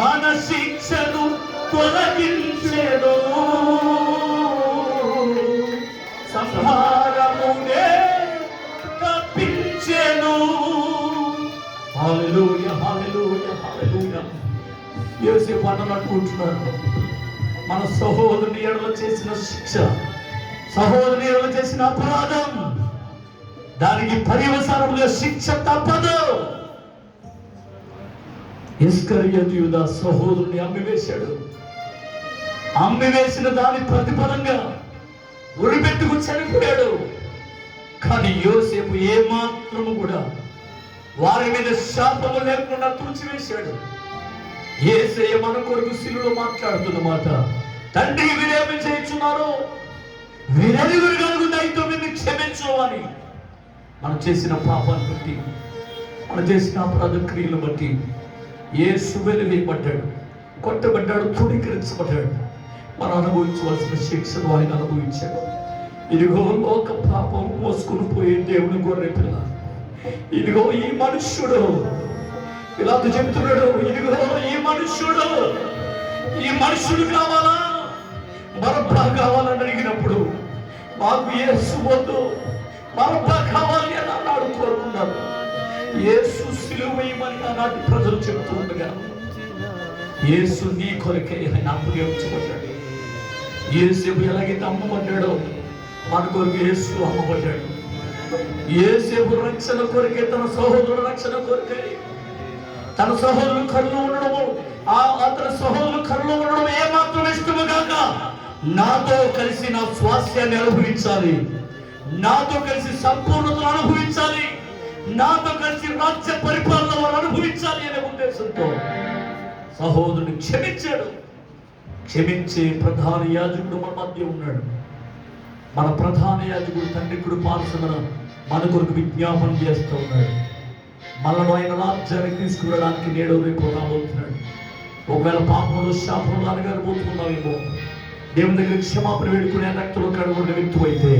మన శిక్షను తొలగించెను, సంహారమునే తప్పించెను. హల్లెలూయా హల్లెలూయా హల్లెలూయా. యోసేపు అన్నట్టుకుంటున్నాడు, మన సహోదరుని ఎడల చేసిన శిక్ష, సహోదరుని ఎడల చేసిన అపరాధం, దానికి పర్యవసానముగా శిక్ష తప్పదు. ఇస్కరియోతు యూదా సహోదరుని అమ్మివేశాడు. అమ్మివేసిన దాని ప్రతిఫలంగా ఉరిపెట్టుకు చనిపోయాడు. కానీ యోసేపు ఏమాత్రము కూడా వారి మీద శాపము లేకుండా తుడిచివేశాడు. యేసయ్య మన కొరకు శిలువలో మాట్లాడుతున్న మాట, తండ్రి వీరేమి చేయుచున్నారో వీరెరుగురు కలుగు దయతో వీరిని క్షమించు అని. మనం చేసిన పాపాన్ని బట్టి, మనం చేసిన అపరాధ క్రియలు బట్టి యేసు వెలివేయబడ్డాడు, కొట్టబడ్డాడు, తృణీకరించబడ్డాడు. మనం అనుభవించవలసిన శిక్షను ఆయన అనుభవించాడు. ఇదిగో లోక పాపం మోసుకుని పోయే దేవుని గొర్రె పిల్ల, ఇదిగో ఈ మనుష్యుడు ఇలా చెప్తున్నాడు. ఇదిగో ఈ మనుష్యుడు కావాలా, బరబ్బా కావాలని అడిగినప్పుడు మాకు యేసు వద్దు, బరబ్బా కావాలి అని అన్నాడు, కోరుకున్నాడు. యేసు సిలువ వేయమని ఆనాటి ప్రజలు చెబుతూ ఉండగా యేసు నీ కొరకే ఆయన అప్పగించబడ్డాడు. యేసేపు ఎలాగైతే అమ్మబడ్డాడో మన కొరకు యేసు అమ్మబడ్డాడు. యేసేపు రక్షణ కొరకే, తన సహోదరుల రక్షణ కొరకే, తన సహోదరులు కళ్ళు ఉండడము, అతని సహోదరులు కళ్ళు ఉండడం ఏమాత్రం ఇష్టము కాక నాతో కలిసి నా స్వాస్థ్యాన్ని అనుభవించాలి, నాతో కలిసి సంపూర్ణతను అనుభవించాలి, నాతో కలిసి రాజ్య పరిపాలన వారు అనుభవించాలి అనే ఉద్దేశంతో సహోదరుని క్షమించాడు. క్షమించే ప్రధాన యాజకుడు మన మధ్య ఉన్నాడు. మన ప్రధాన యాజకుడు తండ్రికుడు పార్శ్వన మన కొరకు విజ్ఞాపన చేస్తూ ఉన్నాడు. మనను ఆయన రాజ్యానికి తీసుకురావడానికి నేడు రేపు రాబోతున్నాడు. ఒకవేళ పాపంలో శాపంలో అనగారిపోతున్నావేమో, దేవుని దగ్గర క్షమాపణ వేడుకునే రక్తంలో కడుగుండే వ్యక్తి అయితే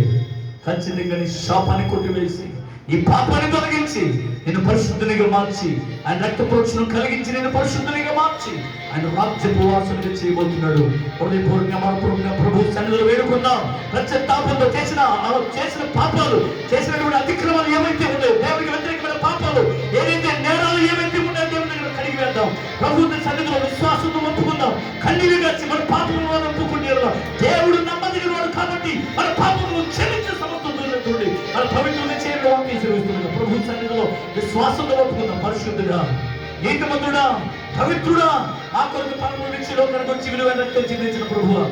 ఖచ్చితంగా నీ శాపాన్ని కొట్టివేసి, ఈ పాపాన్ని తొలగించి నేను పరిశుద్ధునిగా మార్చి, ఆయన రక్త ప్రోక్షణం కలిగించి నేను పరిశుద్ధునిగా మార్చి ఆయన రాజ్యపు వాసనగా చేయబోతున్నాడు. హృదయపూర్వకంగా ప్రభు సన్నిధిలో వేడుకుందాం. పశ్చాత్తాపంతో చేసిన పాపాలు, చేసినటువంటి అతిక్రమాలు ఏమైతే ఉన్నాయో, దేవునికి వ్యతిరేకమైన పాపాలు ఏదైతే నేరాలు ఏమైతే ఉన్నాయో దేవుని దగ్గర కడిగి వేద్దాం. ప్రభు సన్నిధిలో విశ్వాసంతో ఒప్పుకుందాం. కన్నీరు వచ్చి మన పాపములను ఒప్పుకుంటారు. దేవుడు నమ్మదగిన వాడు కాబట్టి మన పాపములను క్షమించే సమర్థం చూడండి. మన పవిత్రుని చేయడం వాక్యం సేవిస్తున్నాం. ప్రభు సన్నిధిలో విశ్వాసంతో ఒప్పుకుందాం. పరిశుద్ధుడా, నీతిమంతుడా, పవిత్రుడా, ఆ కొరకు పరమ నుంచి లోకానికి వచ్చి విలువైన రక్తం చెందించిన ప్రభువా,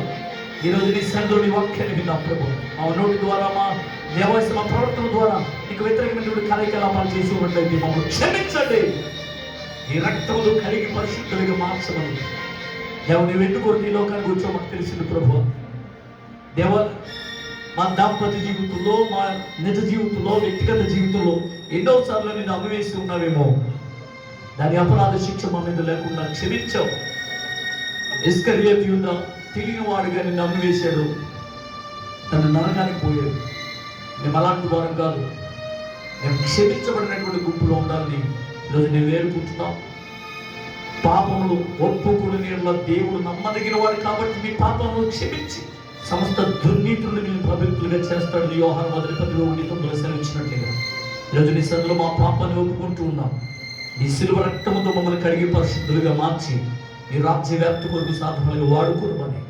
ఈరోజు నీ సన్నిధిలో నీ వాక్యాన్ని విన్నాం ప్రభు. మా నోటి ద్వారా, మా దేవాలయ మా ప్రవర్తన ద్వారా నీకు వ్యతిరేకమైనటువంటి కార్యకలాపాలు చేసి ఉన్నట్లయితే మమ్మల్ని క్షమించండి. ఈ రక్తములు కలిగి పరిశుద్ధులుగా మార్చమని దేవుని ఎందుకు ఈ లోకానికి వచ్చో మాకు తెలిసింది ప్రభు. దేవ, మా దాంపత్య జీవితంలో, మా నిజ జీవితంలో, వ్యక్తిగత జీవితంలో ఎన్నోసార్లు నేను అమ్మివేసి ఉన్నావేమో, దాని అపరాధ శిక్ష మా మీద లేకుండా క్షమించావు. ఇస్కరియోతు యూదా తెలియని వాడుగా నిన్ను అమ్మివేశాడు, తన నరకానికి పోయాడు. మేము అలాంటి వారం కాదు. మేము క్షమించబడినటువంటి గుంపులో ఉండాలని ఈరోజు నేను వేడుకుంటున్నాం. పాపములు ఒప్పుకుని దేవుడు నమ్మదగిన వాడు కాబట్టి మీ పాపములు క్షమించి సమస్త దుర్నీతులను మీరు పవిత్రులుగా చేస్తాడు. యోహాను 1:19 సెలవిచ్చినట్లుగా ఈరోజు నీ సన్నిధిలో మా పాపాన్ని ఒప్పుకుంటూ ఉన్నాం. నీ శిలువ రక్తముతో మమ్మల్ని కడిగి పరిశుద్ధులుగా మార్చి ఈ రాజ్య వ్యాప్తి కొరకు సాధనలుగా వాడుకోమని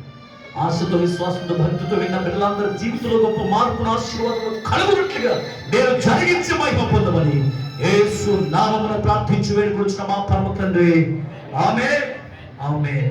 ఆశతో, విశ్వాసంతో, భక్తితో విన్న బిడ్డలందరి జీవితంలో గొప్ప మార్పును, ఆశీర్వాదం కలుగునట్లుగా నేను జరిగించి మహిమ పొందమని యేసు నామమున ప్రార్థించి వేడుకొచ్చిన మా పరమ తండ్రి. ఆమేన్, ఆమేన్.